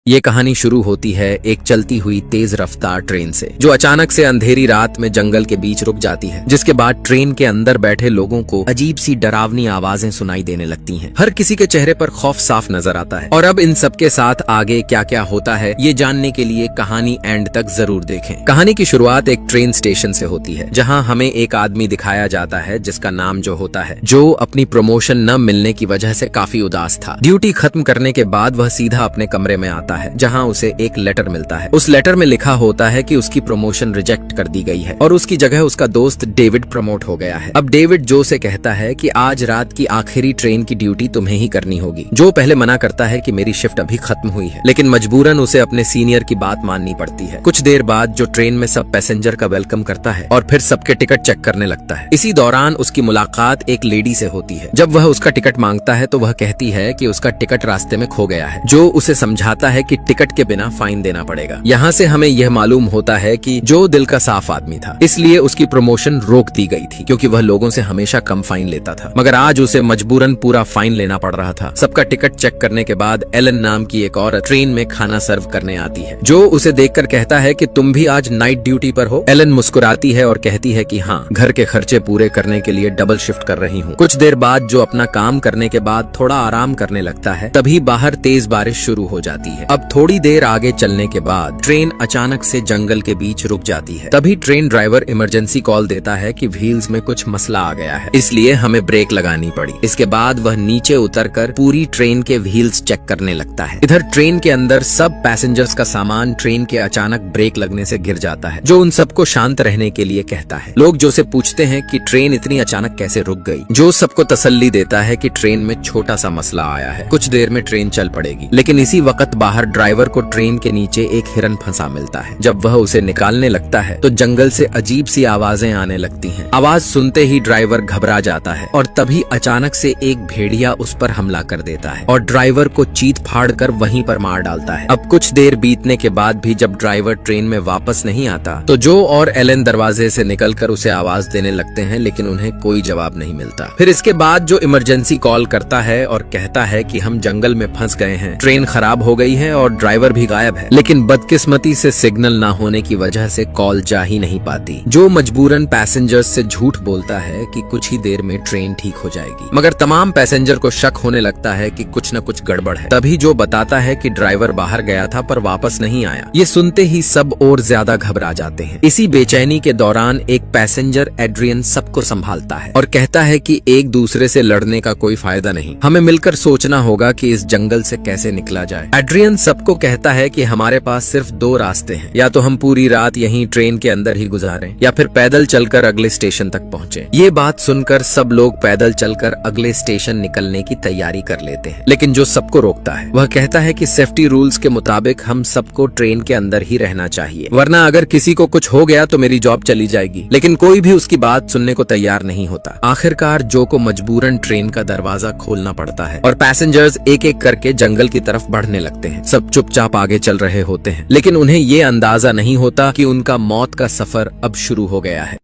ये कहानी शुरू होती है एक चलती हुई तेज रफ्तार ट्रेन से, जो अचानक से अंधेरी रात में जंगल के बीच रुक जाती है, जिसके बाद ट्रेन के अंदर बैठे लोगों को अजीब सी डरावनी आवाजें सुनाई देने लगती हैं। हर किसी के चेहरे पर खौफ साफ नजर आता है। और अब इन सबके साथ आगे क्या क्या होता है, ये जानने के लिए कहानी एंड तक जरूर देखें। कहानी की शुरुआत एक ट्रेन स्टेशन से होती है, जहाँ हमें एक आदमी दिखाया जाता है जिसका नाम जो होता है, जो अपनी प्रमोशन न मिलने की वजह से काफी उदास था। ड्यूटी खत्म करने के बाद वह सीधा अपने कमरे में आता है, जहां उसे एक लेटर मिलता है। उस लेटर में लिखा होता है कि उसकी प्रमोशन रिजेक्ट कर दी गई है और उसकी जगह उसका दोस्त डेविड प्रमोट हो गया है। अब डेविड जो से कहता है कि आज रात की आखिरी ट्रेन की ड्यूटी तुम्हें ही करनी होगी। जो पहले मना करता है कि मेरी शिफ्ट अभी खत्म हुई है, लेकिन मजबूरन उसे अपने सीनियर की बात माननी पड़ती है। कुछ देर बाद जो ट्रेन में सब पैसेंजर का वेलकम करता है और फिर सबके टिकट चेक करने लगता है। इसी दौरान उसकी मुलाकात एक लेडी से होती है। जब वह उसका टिकट मांगता है तो वह कहती है कि उसका टिकट रास्ते में खो गया है, जो उसे समझाता है कि टिकट के बिना फाइन देना पड़ेगा। यहाँ से हमें यह मालूम होता है कि जो दिल का साफ आदमी था, इसलिए उसकी प्रमोशन रोक दी गई थी, क्योंकि वह लोगों से हमेशा कम फाइन लेता था। मगर आज उसे मजबूरन पूरा फाइन लेना पड़ रहा था। सबका टिकट चेक करने के बाद एलन नाम की एक औरत ट्रेन में खाना सर्व करने आती है, जो उसे देखकर कहता है कि तुम भी आज नाइट ड्यूटी पर हो। एलन मुस्कुराती है और कहती है कि हाँ, घर के खर्चे पूरे करने के लिए डबल शिफ्ट कर रही हूँ। कुछ देर बाद जो अपना काम करने के बाद थोड़ा आराम करने लगता है, तभी बाहर तेज बारिश शुरू हो जाती है। अब थोड़ी देर आगे चलने के बाद ट्रेन अचानक से जंगल के बीच रुक जाती है। तभी ट्रेन ड्राइवर इमरजेंसी कॉल देता है कि व्हील्स में कुछ मसला आ गया है, इसलिए हमें ब्रेक लगानी पड़ी। इसके बाद वह नीचे उतरकर पूरी ट्रेन के व्हील्स चेक करने लगता है। इधर ट्रेन के अंदर सब पैसेंजर्स का सामान ट्रेन के अचानक ब्रेक लगने से गिर जाता है, जो उन सबको शांत रहने के लिए कहता है। लोग जो से पूछते हैं कि ट्रेन इतनी अचानक कैसे रुक गई। जो सबको तसल्ली देता है कि ट्रेन में छोटा सा मसला आया है, कुछ देर में ट्रेन चल पड़ेगी। लेकिन इसी वक्त बाहर ड्राइवर को ट्रेन के नीचे एक हिरन फंसा मिलता है। जब वह उसे निकालने लगता है तो जंगल से अजीब सी आवाजें आने लगती हैं। आवाज सुनते ही ड्राइवर घबरा जाता है और तभी अचानक से एक भेड़िया उस पर हमला कर देता है और ड्राइवर को चीत फाड़ कर वहीं पर मार डालता है। अब कुछ देर बीतने के बाद भी जब ड्राइवर ट्रेन में वापस नहीं आता तो जो और एलन दरवाजे से निकलकर उसे आवाज देने लगते हैं, लेकिन उन्हें कोई जवाब नहीं मिलता। फिर इसके बाद जो इमरजेंसी कॉल करता है और कहता है कि हम जंगल में फंस गए हैं, ट्रेन खराब हो गई है और ड्राइवर भी गायब है। लेकिन बदकिस्मती से सिग्नल ना होने की वजह से कॉल जा ही नहीं पाती। जो मजबूरन पैसेंजर्स से झूठ बोलता है कि कुछ ही देर में ट्रेन ठीक हो जाएगी, मगर तमाम पैसेंजर को शक होने लगता है कि कुछ न कुछ गड़बड़ है। तभी जो बताता है कि ड्राइवर बाहर गया था पर वापस नहीं आया। ये सुनते ही सब और ज्यादा घबरा जाते हैं। इसी बेचैनी के दौरान एक पैसेंजर एड्रियन सबको संभालता है और कहता है कि एक दूसरे से लड़ने का कोई फायदा नहीं, हमें मिलकर सोचना होगा कि इस जंगल से कैसे निकला जाए। एड्रियन सबको कहता है कि हमारे पास सिर्फ दो रास्ते हैं, या तो हम पूरी रात यहीं ट्रेन के अंदर ही गुजारें या फिर पैदल चलकर अगले स्टेशन तक पहुंचे। ये बात सुनकर सब लोग पैदल चलकर अगले स्टेशन निकलने की तैयारी कर लेते हैं, लेकिन जो सबको रोकता है वह कहता है कि सेफ्टी रूल्स के मुताबिक हम सबको ट्रेन के अंदर ही रहना चाहिए, वरना अगर किसी को कुछ हो गया तो मेरी जॉब चली जाएगी। लेकिन कोई भी उसकी बात सुनने को तैयार नहीं होता। आखिरकार जो को मजबूरन ट्रेन का दरवाजा खोलना पड़ता है और पैसेंजर्स एक एक करके जंगल की तरफ बढ़ने लगते हैं। सब चुपचाप आगे चल रहे होते हैं, लेकिन उन्हें ये अंदाजा नहीं होता कि उनका मौत का सफर अब शुरू हो गया है।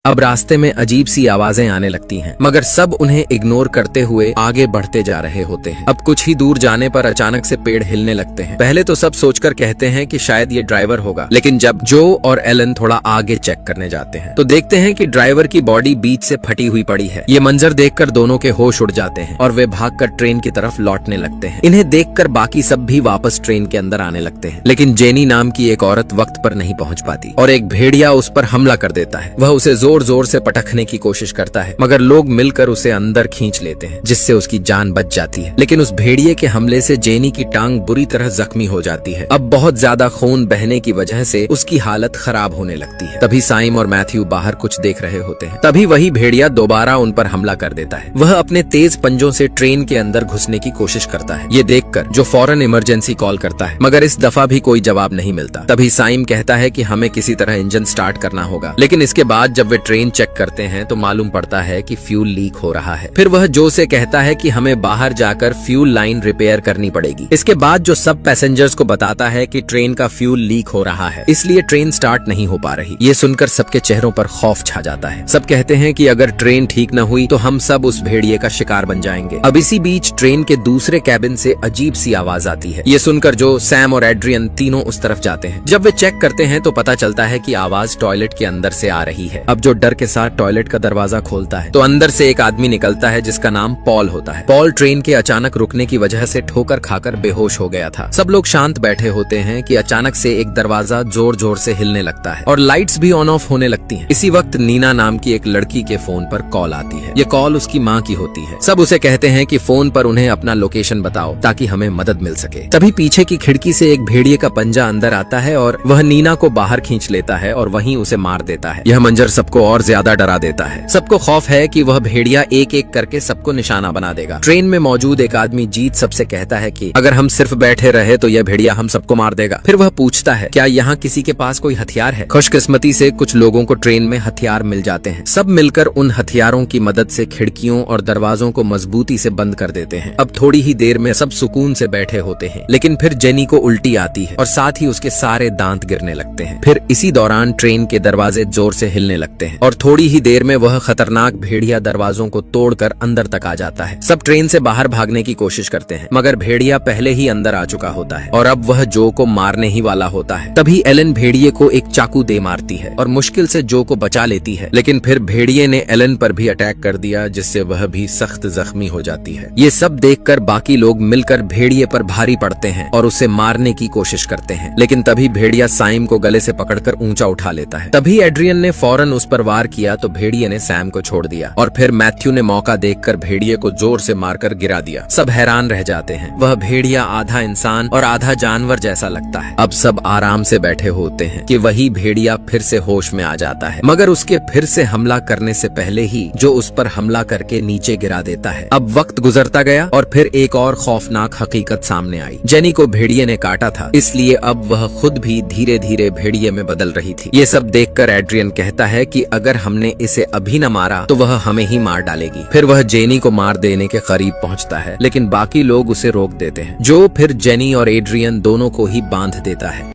अब रास्ते में अजीब सी आवाजें आने लगती हैं, मगर सब उन्हें इग्नोर करते हुए आगे बढ़ते जा रहे होते हैं। अब कुछ ही दूर जाने पर अचानक से पेड़ हिलने लगते हैं। पहले तो सब सोचकर कहते हैं कि शायद ये ड्राइवर होगा, लेकिन जब जो और एलन थोड़ा आगे चेक करने जाते हैं तो देखते हैं कि ड्राइवर की बॉडी बीच से फटी हुई पड़ी है। ये मंजर देखकर दोनों के होश उड़ जाते हैं और वे भागकर ट्रेन की तरफ लौटने लगते हैं। इन्हें देखकर बाकी सब भी वापस ट्रेन के अंदर आने लगते हैं, लेकिन जेनी नाम की एक औरत वक्त पर नहीं पहुंच पाती और एक भेड़िया उस पर हमला कर देता है। वह उसे जोर जोर से पटकने की कोशिश करता है, मगर लोग मिलकर उसे अंदर खींच लेते हैं, जिससे उसकी जान बच जाती है। लेकिन उस भेड़िए के हमले से जेनी की टांग बुरी तरह जख्मी हो जाती है। अब बहुत ज्यादा खून बहने की वजह से उसकी हालत खराब होने लगती है। तभी साइम और मैथ्यू बाहर कुछ देख रहे होते हैं। तभी वही भेड़िया दोबारा उन पर हमला कर देता है। वह अपने तेज पंजों से ट्रेन के अंदर घुसने की कोशिश करता है। ये देखकर जो फौरन इमरजेंसी कॉल करता है, मगर इस दफा भी कोई जवाब नहीं मिलता। तभी साइम कहता है कि हमें किसी तरह इंजन स्टार्ट करना होगा। लेकिन इसके बाद जब वे ट्रेन चेक करते हैं तो मालूम पड़ता है कि फ्यूल लीक हो रहा है। फिर वह जो से कहता है कि हमें बाहर जाकर फ्यूल लाइन रिपेयर करनी पड़ेगी। इसके बाद जो सब पैसेंजर्स को बताता है कि ट्रेन का फ्यूल लीक हो रहा है, इसलिए ट्रेन स्टार्ट नहीं हो पा रही। ये सुनकर सबके चेहरों पर खौफ छा जाता है। सब कहते हैं कि अगर ट्रेन ठीक न हुई तो हम सब उस भेड़िए का शिकार बन जाएंगे। अब इसी बीच ट्रेन के दूसरे कैबिन से अजीब सी आवाज आती है। ये सुनकर जो, सैम और एड्रियन तीनों उस तरफ जाते हैं। जब वे चेक करते हैं तो पता चलता है कि आवाज टॉयलेट के अंदर से आ रही है। अब जो डर के साथ टॉयलेट का दरवाजा खोलता है तो अंदर से एक आदमी निकलता है जिसका नाम पॉल होता है। पॉल ट्रेन के अचानक रुकने की वजह से ठोकर खाकर बेहोश हो गया था। सब लोग शांत बैठे होते हैं कि अचानक से एक दरवाजा जोर जोर से हिलने लगता है और लाइट्स भी ऑन ऑफ होने लगती हैं। इसी वक्त नीना नाम की एक लड़की के फोन पर कॉल आती है। ये कॉल उसकी माँ की होती है। सब उसे कहते हैं कि फोन पर उन्हें अपना लोकेशन बताओ ताकि हमें मदद मिल सके। तभी पीछे की खिड़की से एक भेड़िए का पंजा अंदर आता है और वह नीना को बाहर खींच लेता है और वहीं उसे मार देता है। यह मंजर सबको और ज्यादा डरा देता है। सबको खौफ है कि वह भेड़िया एक एक करके सबको निशाना बना देगा। ट्रेन में मौजूद एक आदमी जीत सबसे कहता है कि अगर हम सिर्फ बैठे रहे तो यह भेड़िया हम सबको मार देगा। फिर वह पूछता है क्या यहाँ किसी के पास कोई हथियार है। खुशकिस्मती से कुछ लोगों को ट्रेन में हथियार मिल जाते हैं। सब मिलकर उन हथियारों की मदद से खिड़कियों और दरवाजों को मजबूती से बंद कर देते हैं। अब थोड़ी ही देर में सब सुकून से बैठे होते हैं, लेकिन फिर जेनी को उल्टी आती है और साथ ही उसके सारे दांत गिरने लगते हैं। फिर इसी दौरान ट्रेन के दरवाजे जोर से हिलने लगते हैं और थोड़ी ही देर में वह खतरनाक भेड़िया दरवाजों को तोड़कर अंदर तक आ जाता है। सब ट्रेन से बाहर भागने की कोशिश करते हैं, मगर भेड़िया पहले ही अंदर आ चुका होता है और अब वह जो को मारने ही वाला होता है। तभी एलन भेड़िए को एक चाकू दे मारती है और मुश्किल से जो को बचा लेती है, लेकिन फिर भेड़िए ने एलन पर भी अटैक कर दिया जिससे वह भी सख्त जख्मी हो जाती है। ये सब देखकर बाकी लोग मिलकर भेड़िए पर भारी पड़ते हैं और उसे मारने की कोशिश करते हैं, लेकिन तभी भेड़िया साइम को गले से पकड़कर ऊंचा उठा लेता है। तभी एड्रियन ने फौरन उस पर वार किया तो भेड़िए ने सैम को छोड़ दिया और फिर मैथ्यू ने मौका देखकर भेड़िए को जोर से मारकर गिरा दिया। सब हैरान रह जाते हैं। वह भेड़िया आधा इंसान और आधा जानवर जैसा लगता है। अब सब आराम से बैठे होते हैं कि वही भेड़िया फिर से होश में आ जाता है, मगर उसके फिर से हमला करने से पहले ही जो उस पर हमला करके नीचे गिरा देता है। अब वक्त गुजरता गया और फिर एक और खौफनाक हकीकत सामने आई। जेनी को भेड़िए ने काटा था, इसलिए अब वह खुद भी धीरे धीरे भेड़िए में बदल रही थी। ये सब देखकर एड्रियन कहता है कि अगर हमने इसे अभी न मारा तो वह हमें ही मार डालेगी। फिर वह जेनी को मार देने के करीब पहुंचता है, लेकिन बाकी लोग उसे रोक देते हैं। जो फिर जेनी और एड्रियन दोनों को ही बांध देता है।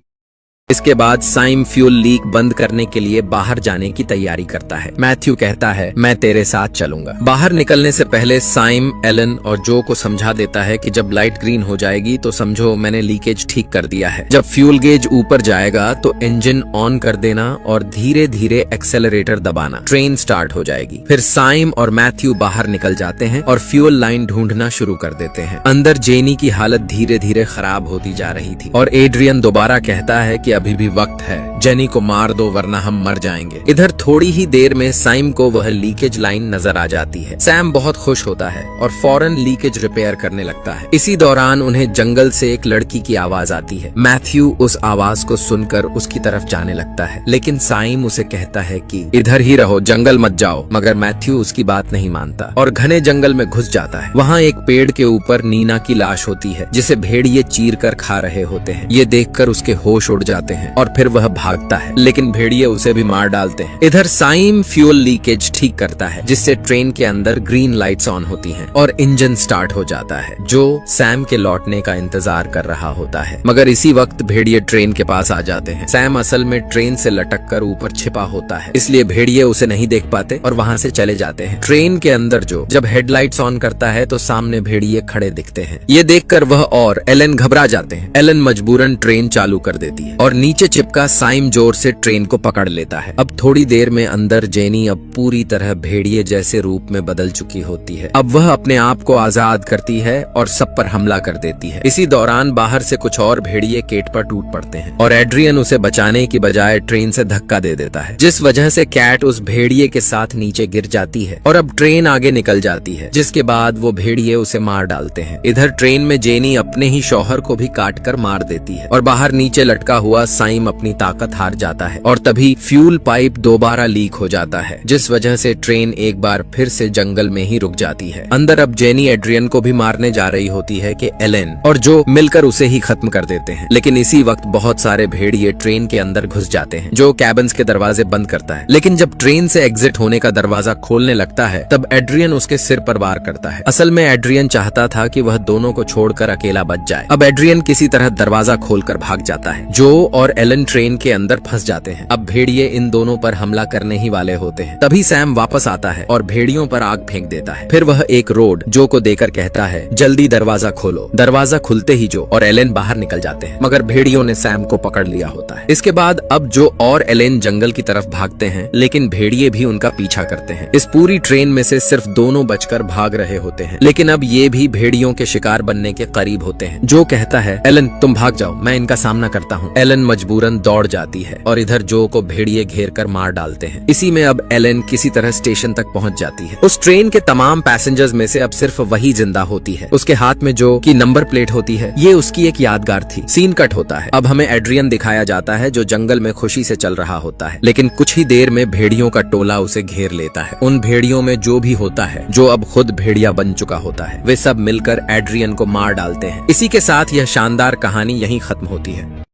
इसके बाद साइम फ्यूल लीक बंद करने के लिए बाहर जाने की तैयारी करता है। मैथ्यू कहता है मैं तेरे साथ चलूंगा। बाहर निकलने से पहले साइम एलन और जो को समझा देता है कि जब लाइट ग्रीन हो जाएगी तो समझो मैंने लीकेज ठीक कर दिया है। जब फ्यूल गेज ऊपर जाएगा तो इंजन ऑन कर देना और धीरे धीरे एक्सेलरेटर दबाना, ट्रेन स्टार्ट हो जाएगी। फिर साइम और मैथ्यू बाहर निकल जाते हैं और फ्यूल लाइन ढूंढना शुरू कर देते हैं। अंदर जेनी की हालत धीरे धीरे खराब होती जा रही थी और एड्रियन दोबारा कहता है कि अभी भी वक्त है, जेनी को मार दो वरना हम मर जाएंगे। इधर थोड़ी ही देर में साइम को वह लीकेज लाइन नजर आ जाती है। सैम बहुत खुश होता है और फौरन लीकेज रिपेयर करने लगता है। इसी दौरान उन्हें जंगल से एक लड़की की आवाज आती है। मैथ्यू उस आवाज को सुनकर उसकी तरफ जाने लगता है, लेकिन साइम उसे कहता है कि इधर ही रहो, जंगल मत जाओ। मगर मैथ्यू उसकी बात नहीं मानता और घने जंगल में घुस जाता है। वहाँ एक पेड़ के ऊपर नीना की लाश होती है जिसे भेड़िए चीर कर खा रहे होते हैं। ये देखकर उसके होश उड़ जाते हैं और फिर वह भागता है, लेकिन भेड़िए उसे भी मार डालते हैं। इधर साइम फ्यूल लीकेज ठीक करता है जिससे ट्रेन के अंदर ग्रीन लाइट्स ऑन होती हैं और इंजन स्टार्ट हो जाता है। जो सैम के लौटने का इंतजार कर रहा होता है, मगर इसी वक्त भेड़िए ट्रेन के पास आ जाते हैं। सैम असल में ट्रेन से लटक कर ऊपर छिपा होता है, इसलिए भेड़िए उसे नहीं देख पाते और वहाँ से चले जाते हैं। ट्रेन के अंदर जो जब हेडलाइट्स ऑन करता है तो सामने भेड़िए खड़े दिखते हैं। ये देखकर वह और एलन घबरा जाते हैं। एलन मजबूरन ट्रेन चालू कर देती है और नीचे चिपका साइम जोर से ट्रेन को पकड़ लेता है। अब थोड़ी देर में अंदर जेनी अब पूरी तरह भेड़िए जैसे रूप में बदल चुकी होती है। अब वह अपने आप को आजाद करती है और सब पर हमला कर देती है। इसी दौरान बाहर से कुछ और भेड़िए केट पर टूट पड़ते हैं और एड्रियन उसे बचाने की बजाय ट्रेन से धक्का दे देता है, जिस वजह से कैट उस भेड़िए के साथ नीचे गिर जाती है और अब ट्रेन आगे निकल जाती है, जिसके बाद वो भेड़िए उसे मार डालते हैं। इधर ट्रेन में जेनी अपने ही शौहर को भी काट कर मार देती है और बाहर नीचे लटका हुआ साइम अपनी ताकत हिम्मत हार जाता है और तभी फ्यूल पाइप दोबारा लीक हो जाता है, जिस वजह से ट्रेन एक बार फिर से जंगल में ही रुक जाती है। अंदर अब जेनी एड्रियन को भी मारने जा रही होती है कि एलेन और जो मिलकर उसे ही खत्म कर देते हैं, लेकिन इसी वक्त बहुत सारे भेड़िए ट्रेन के अंदर घुस जाते हैं, जो कैबिन्स के दरवाजे बंद करता है। लेकिन जब ट्रेन से एग्जिट होने का दरवाजा खोलने लगता है तब एड्रियन उसके सिर पर वार करता है। असल में एड्रियन चाहता था कि वह दोनों को छोड़कर अकेला बच जाए। अब एड्रियन किसी तरह दरवाजा खोलकर भाग जाता है। जो और एलन ट्रेन के अंदर फंस जाते हैं। अब भेड़िए इन दोनों पर हमला करने ही वाले होते हैं। तभी सैम वापस आता है और भेड़ियों पर आग फेंक देता है। फिर वह एक रोड जो को देकर कहता है, जल्दी दरवाजा खोलो। दरवाजा खुलते ही जो और एलेन बाहर निकल जाते हैं, मगर भेड़ियों ने सैम को पकड़ लिया होता है। इसके बाद अब जो और एलेन जंगल की तरफ भागते हैं, लेकिन भेड़िए भी उनका पीछा करते हैं। इस पूरी ट्रेन में से सिर्फ दोनों बचकर भाग रहे होते हैं, लेकिन अब ये भी भेड़ियों के शिकार बनने के करीब होते हैं। जो कहता है, एलन तुम भाग जाओ, मैं इनका सामना करता हूँ। एलन मजबूरन दौड़ जाती है और इधर जो को भेड़िए घेर कर मार डालते हैं। इसी में अब एलन किसी तरह स्टेशन तक पहुँच जाती है। उस ट्रेन के तमाम पैसेंजर्स में से अब सिर्फ वही जिंदा होती है। उसके हाथ में जो की नंबर प्लेट होती है, ये उसकी एक यादगार थी। सीन कट होता है। अब हमें एड्रियन दिखाया जाता है जो जंगल में खुशी से चल रहा होता है, लेकिन कुछ ही देर में भेड़ियों का टोला उसे घेर लेता है। उन भेड़ियों में जो भी होता है, जो अब खुद भेड़िया बन चुका होता है, वे सब मिलकर एड्रियन को मार डालते हैं। इसी के साथ यह शानदार कहानी यहीं खत्म होती है।